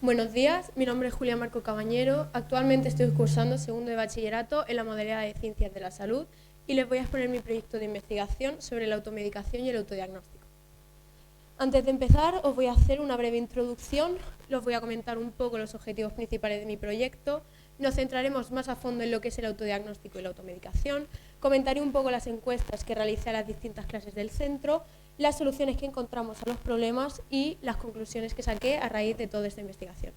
Buenos días, mi nombre es Julia Marco Cabañero. Actualmente estoy cursando segundo de bachillerato en la modalidad de Ciencias de la Salud y les voy a exponer mi proyecto de investigación sobre la automedicación y el autodiagnóstico. Antes de empezar, os voy a hacer una breve introducción, os voy a comentar un poco los objetivos principales de mi proyecto, nos centraremos más a fondo en lo que es el autodiagnóstico y la automedicación, comentaré un poco las encuestas que realicé a las distintas clases del centro, las soluciones que encontramos a los problemas y las conclusiones que saqué a raíz de toda esta investigación.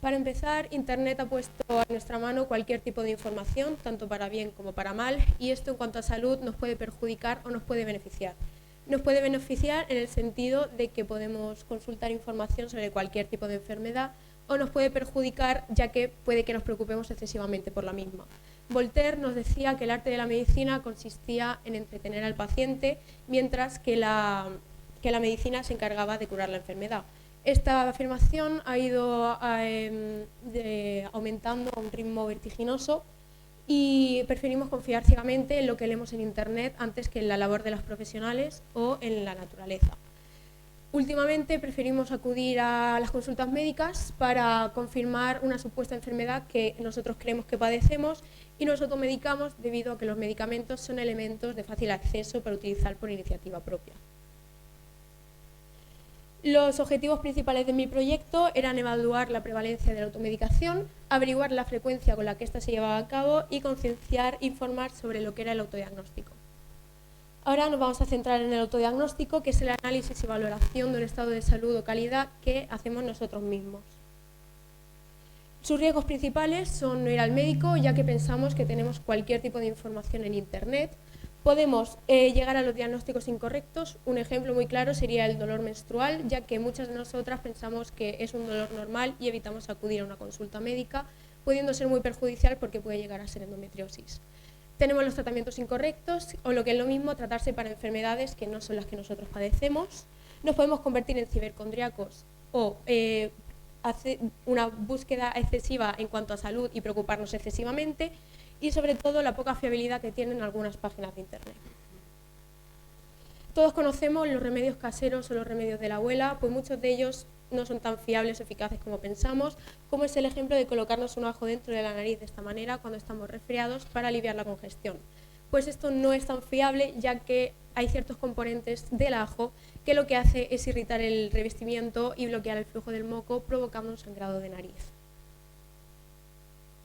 Para empezar, Internet ha puesto a nuestra mano cualquier tipo de información, tanto para bien como para mal, y esto en cuanto a salud nos puede perjudicar o nos puede beneficiar. Nos puede beneficiar en el sentido de que podemos consultar información sobre cualquier tipo de enfermedad o nos puede perjudicar ya que puede que nos preocupemos excesivamente por la misma. Voltaire nos decía que el arte de la medicina consistía en entretener al paciente mientras que la medicina se encargaba de curar la enfermedad. Esta afirmación ha ido aumentando a un ritmo vertiginoso y preferimos confiar ciegamente en lo que leemos en Internet antes que en la labor de los profesionales o en la naturaleza. Últimamente preferimos acudir a las consultas médicas para confirmar una supuesta enfermedad que nosotros creemos que padecemos y nos automedicamos debido a que los medicamentos son elementos de fácil acceso para utilizar por iniciativa propia. Los objetivos principales de mi proyecto eran evaluar la prevalencia de la automedicación, averiguar la frecuencia con la que ésta se llevaba a cabo y concienciar e informar sobre lo que era el autodiagnóstico. Ahora nos vamos a centrar en el autodiagnóstico, que es el análisis y valoración de un estado de salud o calidad que hacemos nosotros mismos. Sus riesgos principales son no ir al médico, ya que pensamos que tenemos cualquier tipo de información en Internet. Podemos llegar a los diagnósticos incorrectos. Un ejemplo muy claro sería el dolor menstrual, ya que muchas de nosotras pensamos que es un dolor normal y evitamos acudir a una consulta médica, pudiendo ser muy perjudicial porque puede llegar a ser endometriosis. Tenemos los tratamientos incorrectos, o lo que es lo mismo, tratarse para enfermedades que no son las que nosotros padecemos. Nos podemos convertir en cibercondríacos o hacer una búsqueda excesiva en cuanto a salud y preocuparnos excesivamente, y sobre todo la poca fiabilidad que tienen algunas páginas de Internet. Todos conocemos los remedios caseros o los remedios de la abuela, pues muchos de ellos no son tan fiables o eficaces como pensamos, como es el ejemplo de colocarnos un ajo dentro de la nariz de esta manera cuando estamos resfriados para aliviar la congestión. Pues esto no es tan fiable, ya que hay ciertos componentes del ajo que lo que hace es irritar el revestimiento y bloquear el flujo del moco, provocando un sangrado de nariz.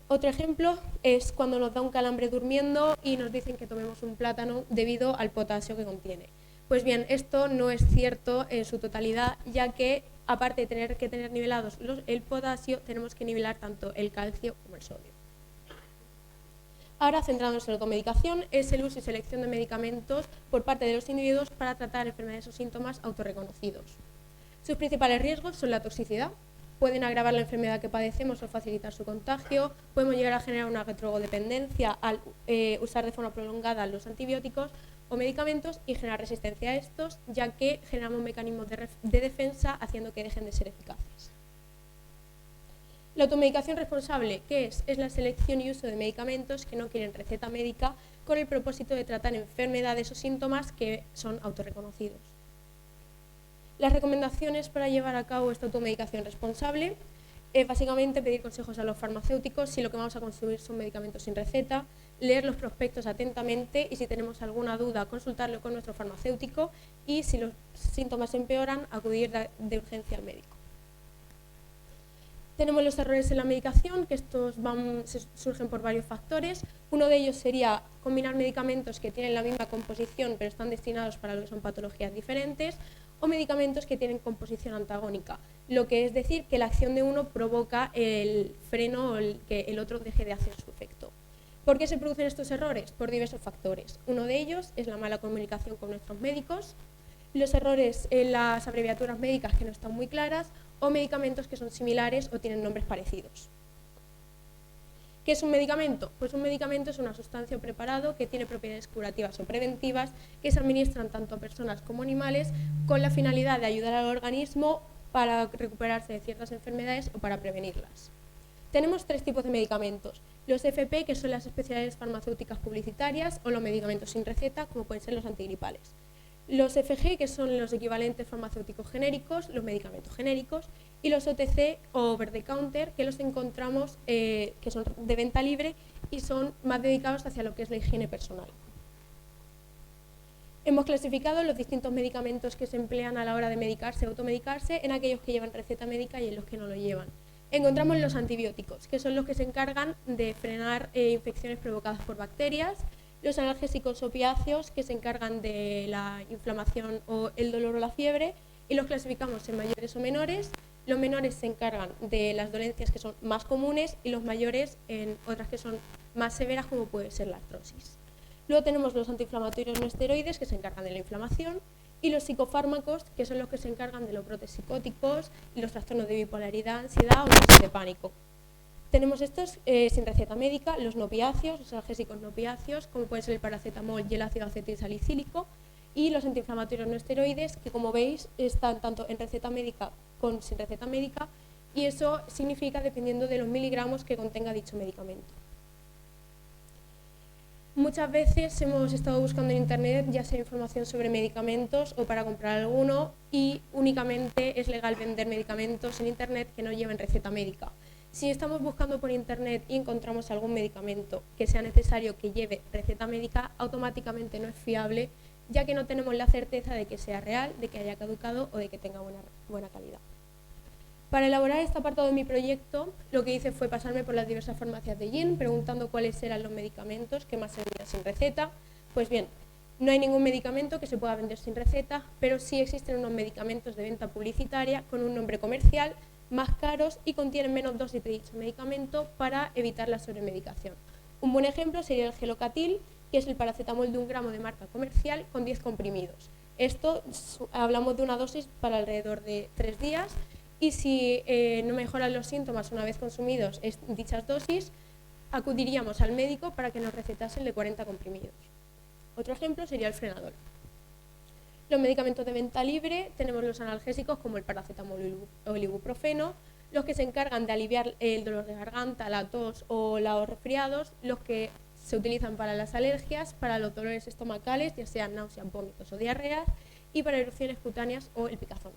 Otro ejemplo es cuando nos da un calambre durmiendo y nos dicen que tomemos un plátano debido al potasio que contiene. Pues bien, esto no es cierto en su totalidad, ya que aparte de tener que tener nivelados el potasio, tenemos que nivelar tanto el calcio como el sodio. Ahora, centrándonos en la automedicación, es el uso y selección de medicamentos por parte de los individuos para tratar enfermedades o síntomas autorreconocidos. Sus principales riesgos son la toxicidad. Pueden agravar la enfermedad que padecemos o facilitar su contagio, podemos llegar a generar una retrodrogodependencia al usar de forma prolongada los antibióticos o medicamentos y generar resistencia a estos, ya que generamos mecanismos de defensa haciendo que dejen de ser eficaces. La automedicación responsable, ¿qué es? Es la selección y uso de medicamentos que no quieren receta médica con el propósito de tratar enfermedades o síntomas que son autorreconocidos. Las recomendaciones para llevar a cabo esta automedicación responsable es básicamente pedir consejos a los farmacéuticos si lo que vamos a consumir son medicamentos sin receta, leer los prospectos atentamente y si tenemos alguna duda consultarlo con nuestro farmacéutico y si los síntomas empeoran acudir de urgencia al médico. Tenemos los errores en la medicación, que estos surgen por varios factores. Uno de ellos sería combinar medicamentos que tienen la misma composición pero están destinados para lo que son patologías diferentes, o medicamentos que tienen composición antagónica, lo que es decir que la acción de uno provoca el freno o que el otro deje de hacer su efecto. ¿Por qué se producen estos errores? Por diversos factores. Uno de ellos es la mala comunicación con nuestros médicos, los errores en las abreviaturas médicas que no están muy claras o medicamentos que son similares o tienen nombres parecidos. ¿Qué es un medicamento? Pues un medicamento es una sustancia o preparado que tiene propiedades curativas o preventivas que se administran tanto a personas como animales con la finalidad de ayudar al organismo para recuperarse de ciertas enfermedades o para prevenirlas. Tenemos tres tipos de medicamentos: los FP, que son las especialidades farmacéuticas publicitarias, o los medicamentos sin receta, como pueden ser los antigripales. Los FG, que son los equivalentes farmacéuticos genéricos, los medicamentos genéricos, y los OTC, o over the counter, que los encontramos, que son de venta libre y son más dedicados hacia lo que es la higiene personal. Hemos clasificado los distintos medicamentos que se emplean a la hora de medicarse o automedicarse en aquellos que llevan receta médica y en los que no lo llevan. Encontramos los antibióticos, que son los que se encargan de frenar infecciones provocadas por bacterias, los analgésicos opiáceos, que se encargan de la inflamación o el dolor o la fiebre, y los clasificamos en mayores o menores. Los menores se encargan de las dolencias que son más comunes y los mayores en otras que son más severas, como puede ser la artrosis. Luego tenemos los antiinflamatorios no esteroides, que se encargan de la inflamación, y los psicofármacos, que son los que se encargan de los brotes psicóticos y los trastornos de bipolaridad, ansiedad o crisis de pánico. Tenemos estos sin receta médica, los no opiáceos, los analgésicos no opiáceos, como puede ser el paracetamol y el ácido acetilsalicílico, y los antiinflamatorios no esteroides, que como veis están tanto en receta médica como sin receta médica, y eso significa dependiendo de los miligramos que contenga dicho medicamento. Muchas veces hemos estado buscando en internet ya sea información sobre medicamentos o para comprar alguno, y únicamente es legal vender medicamentos en internet que no lleven receta médica. Si estamos buscando por internet y encontramos algún medicamento que sea necesario que lleve receta médica, automáticamente no es fiable, ya que no tenemos la certeza de que sea real, de que haya caducado o de que tenga buena calidad. Para elaborar este apartado de mi proyecto, lo que hice fue pasarme por las diversas farmacias de Gin, preguntando cuáles eran los medicamentos que más se vendían sin receta. Pues bien, no hay ningún medicamento que se pueda vender sin receta, pero sí existen unos medicamentos de venta publicitaria con un nombre comercial, más caros y contienen menos dosis de dicho medicamento para evitar la sobremedicación. Un buen ejemplo sería el Gelocatil, que es el paracetamol de 1 gramo de marca comercial con 10 comprimidos. Esto hablamos de una dosis para alrededor de 3 días, y si no mejoran los síntomas una vez consumidos dichas dosis, acudiríamos al médico para que nos recetase el de 40 comprimidos. Otro ejemplo sería el Frenadol. Los medicamentos de venta libre tenemos los analgésicos como el paracetamol o el ibuprofeno, los que se encargan de aliviar el dolor de garganta, la tos o los resfriados, los que se utilizan para las alergias, para los dolores estomacales, ya sean náuseas, vómitos o diarreas, y para erupciones cutáneas o el picazón.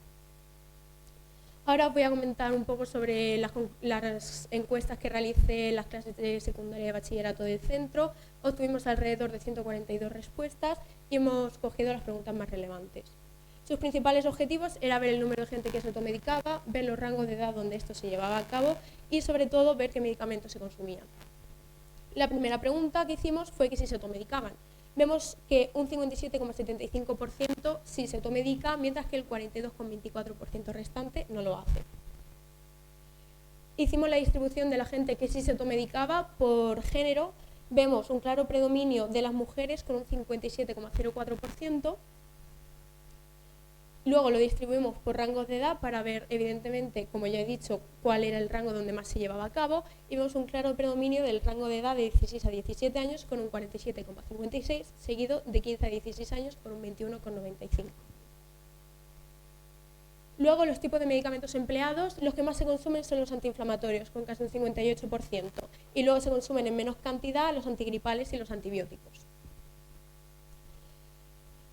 Ahora os voy a comentar un poco sobre las encuestas que realicé en las clases de secundaria y bachillerato del centro. Obtuvimos alrededor de 142 respuestas y hemos cogido las preguntas más relevantes. Sus principales objetivos era ver el número de gente que se automedicaba, ver los rangos de edad donde esto se llevaba a cabo y sobre todo ver qué medicamentos se consumían. La primera pregunta que hicimos fue que si se automedicaban. Vemos que un 57,75% sí se automedica, mientras que el 42,24% restante no lo hace. Hicimos la distribución de la gente que sí se automedicaba por género. Vemos un claro predominio de las mujeres con un 57,04%. Luego lo distribuimos por rangos de edad para ver, evidentemente, como ya he dicho, cuál era el rango donde más se llevaba a cabo, y vemos un claro predominio del rango de edad de 16 a 17 años con un 47,56, seguido de 15 a 16 años con un 21,95. Luego, los tipos de medicamentos empleados, los que más se consumen son los antiinflamatorios, con casi un 58%, y luego se consumen en menos cantidad los antigripales y los antibióticos.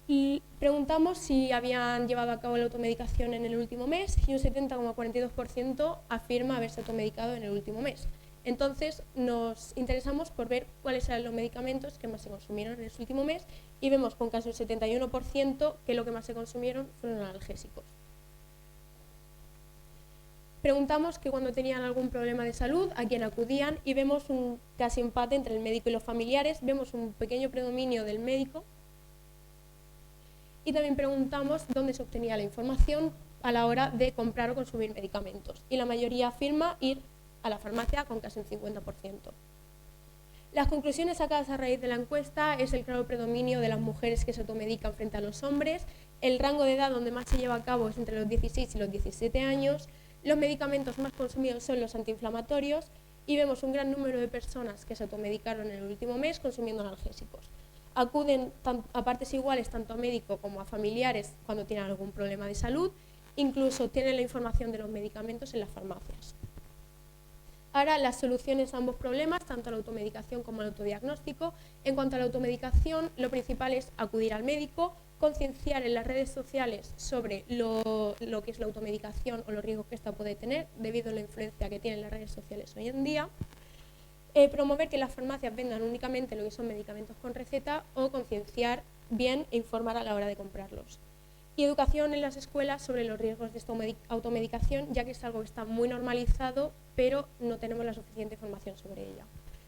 Y preguntamos si habían llevado a cabo la automedicación en el último mes y un 70,42% afirma haberse automedicado en el último mes. Entonces nos interesamos por ver cuáles eran los medicamentos que más se consumieron en ese último mes y vemos con casi un 71% que lo que más se consumieron fueron analgésicos. Preguntamos que cuando tenían algún problema de salud, a quién acudían, y vemos un casi empate entre el médico y los familiares, vemos un pequeño predominio del médico. Y también preguntamos dónde se obtenía la información a la hora de comprar o consumir medicamentos. Y la mayoría afirma ir a la farmacia con casi un 50%. Las conclusiones sacadas a raíz de la encuesta es el claro predominio de las mujeres que se automedican frente a los hombres. El rango de edad donde más se lleva a cabo es entre los 16 y los 17 años. Los medicamentos más consumidos son los antiinflamatorios y vemos un gran número de personas que se automedicaron en el último mes consumiendo analgésicos. Acuden a partes iguales tanto a médico como a familiares cuando tienen algún problema de salud, incluso tienen la información de los medicamentos en las farmacias. Ahora, las soluciones a ambos problemas, tanto a la automedicación como al autodiagnóstico. En cuanto a la automedicación, lo principal es acudir al médico, concienciar en las redes sociales sobre lo que es la automedicación o los riesgos que esta puede tener debido a la influencia que tienen las redes sociales hoy en día. Promover que las farmacias vendan únicamente lo que son medicamentos con receta o concienciar bien e informar a la hora de comprarlos. Y educación en las escuelas sobre los riesgos de esta automedicación, ya que es algo que está muy normalizado, pero no tenemos la suficiente información sobre ella.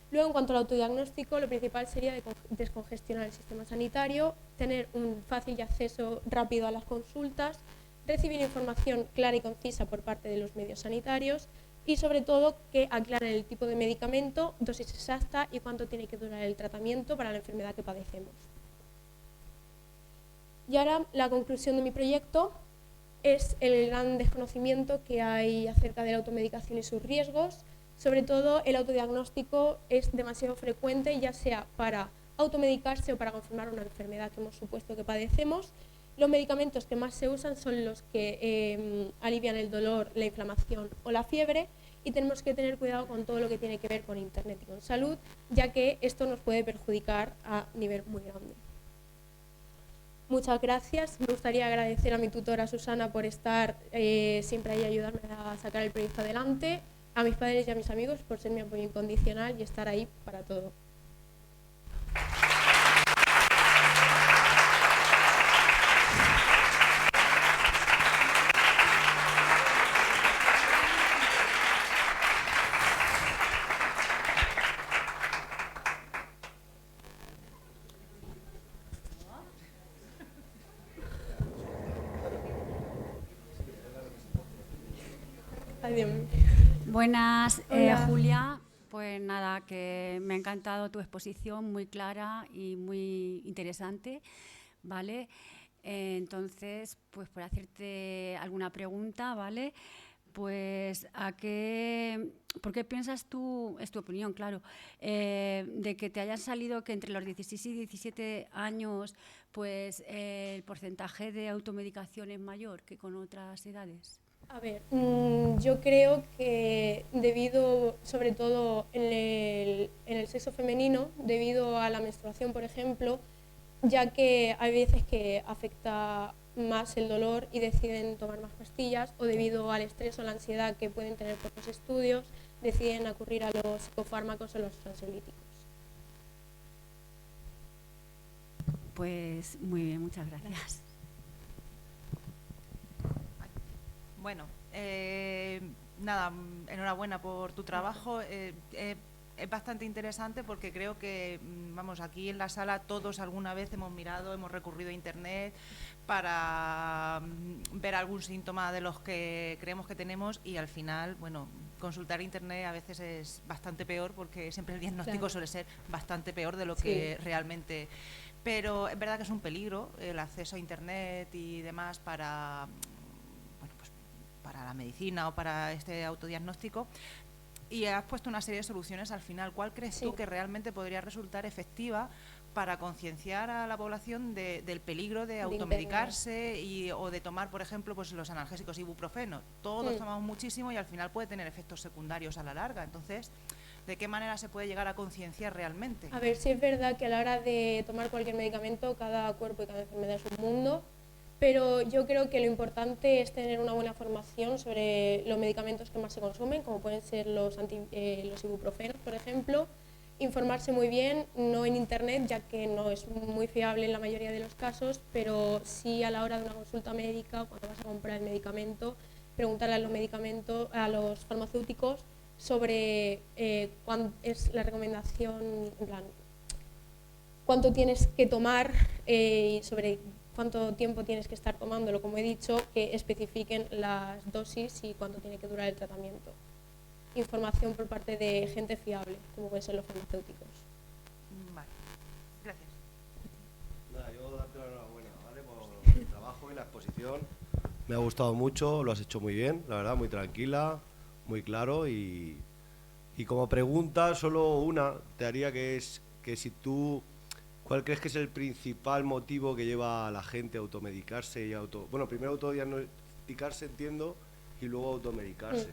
Luego, en cuanto al autodiagnóstico, lo principal sería descongestionar el sistema sanitario, tener un fácil acceso rápido a las consultas, recibir información clara y concisa por parte de los medios sanitarios y, sobre todo, que aclaren el tipo de medicamento, dosis exacta y cuánto tiene que durar el tratamiento para la enfermedad que padecemos. Y ahora la conclusión de mi proyecto es el gran desconocimiento que hay acerca de la automedicación y sus riesgos. Sobre todo, el autodiagnóstico es demasiado frecuente, ya sea para automedicarse o para confirmar una enfermedad que hemos supuesto que padecemos. Los medicamentos que más se usan son los que alivian el dolor, la inflamación o la fiebre, y tenemos que tener cuidado con todo lo que tiene que ver con Internet y con salud, ya que esto nos puede perjudicar a nivel muy grande. Muchas gracias. Me gustaría agradecer a mi tutora Susana por estar siempre ahí y ayudarme a sacar el proyecto adelante, a mis padres y a mis amigos por ser mi apoyo incondicional y estar ahí para todo. Adiós. Buenas, Julia. Pues nada, que me ha encantado tu exposición, muy clara y muy interesante, ¿vale? Entonces, pues por hacerte alguna pregunta, ¿vale? Pues, ¿por qué piensas tú, es tu opinión, claro, de que te hayan salido que entre los 16 y 17 años, pues el porcentaje de automedicación es mayor que con otras edades? A ver, yo creo que debido, sobre todo en el sexo femenino, debido a la menstruación, por ejemplo, ya que hay veces que afecta más el dolor y deciden tomar más pastillas, o debido al estrés o la ansiedad que pueden tener por los estudios, deciden acudir a los psicofármacos o los ansiolíticos. Pues muy bien, muchas gracias. Bueno, nada, enhorabuena por tu trabajo. Es bastante interesante porque creo que, vamos, aquí en la sala todos alguna vez hemos mirado, hemos recurrido a Internet para ver algún síntoma de los que creemos que tenemos y al final, bueno, consultar Internet a veces es bastante peor porque siempre el diagnóstico suele ser bastante peor de lo que realmente... Pero es verdad que es un peligro el acceso a Internet y demás para la medicina o para este autodiagnóstico, y has puesto una serie de soluciones al final. ¿Cuál crees tú que realmente podría resultar efectiva para concienciar a la población del peligro de automedicarse o de tomar, por ejemplo, pues los analgésicos ibuprofeno? Todos tomamos muchísimo y al final puede tener efectos secundarios a la larga. Entonces, ¿de qué manera se puede llegar a concienciar realmente? A ver, sí es verdad que a la hora de tomar cualquier medicamento, cada cuerpo y cada enfermedad es un mundo, pero yo creo que lo importante es tener una buena formación sobre los medicamentos que más se consumen, como pueden ser los ibuprofenos, por ejemplo, informarse muy bien, no en Internet, ya que no es muy fiable en la mayoría de los casos, pero sí a la hora de una consulta médica, cuando vas a comprar el medicamento, preguntarle a los farmacéuticos sobre cuál es la recomendación, en plan, cuánto tienes que tomar y sobre cuánto tiempo tienes que estar tomándolo, como he dicho, que especifiquen las dosis y cuánto tiene que durar el tratamiento. Información por parte de gente fiable, como pueden ser los farmacéuticos. Vale, gracias. Nada, yo darte la enhorabuena, ¿vale? Por el trabajo y la exposición. Me ha gustado mucho, lo has hecho muy bien, la verdad, muy tranquila, muy claro y como pregunta, solo una te haría, que es que si tú... ¿Cuál crees que es el principal motivo que lleva a la gente a automedicarse y bueno, primero autodiagnosticarse, entiendo, y luego automedicarse?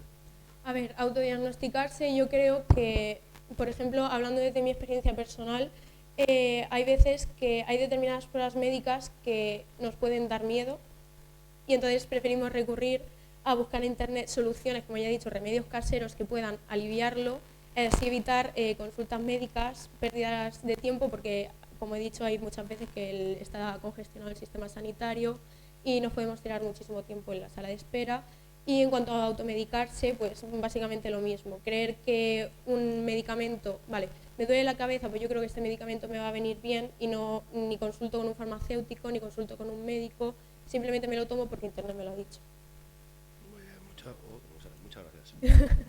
A ver, autodiagnosticarse, yo creo que, por ejemplo, hablando desde mi experiencia personal, hay veces que hay determinadas pruebas médicas que nos pueden dar miedo y entonces preferimos recurrir a buscar en internet soluciones, como ya he dicho, remedios caseros que puedan aliviarlo, así evitar consultas médicas, pérdidas de tiempo, porque como he dicho hay muchas veces que está congestionado el sistema sanitario y nos podemos tirar muchísimo tiempo en la sala de espera. Y en cuanto a automedicarse, pues básicamente lo mismo, creer que un medicamento, vale, me duele la cabeza, pues yo creo que este medicamento me va a venir bien y no ni consulto con un farmacéutico, ni consulto con un médico, simplemente me lo tomo porque internet me lo ha dicho. Muy bien, muchas gracias.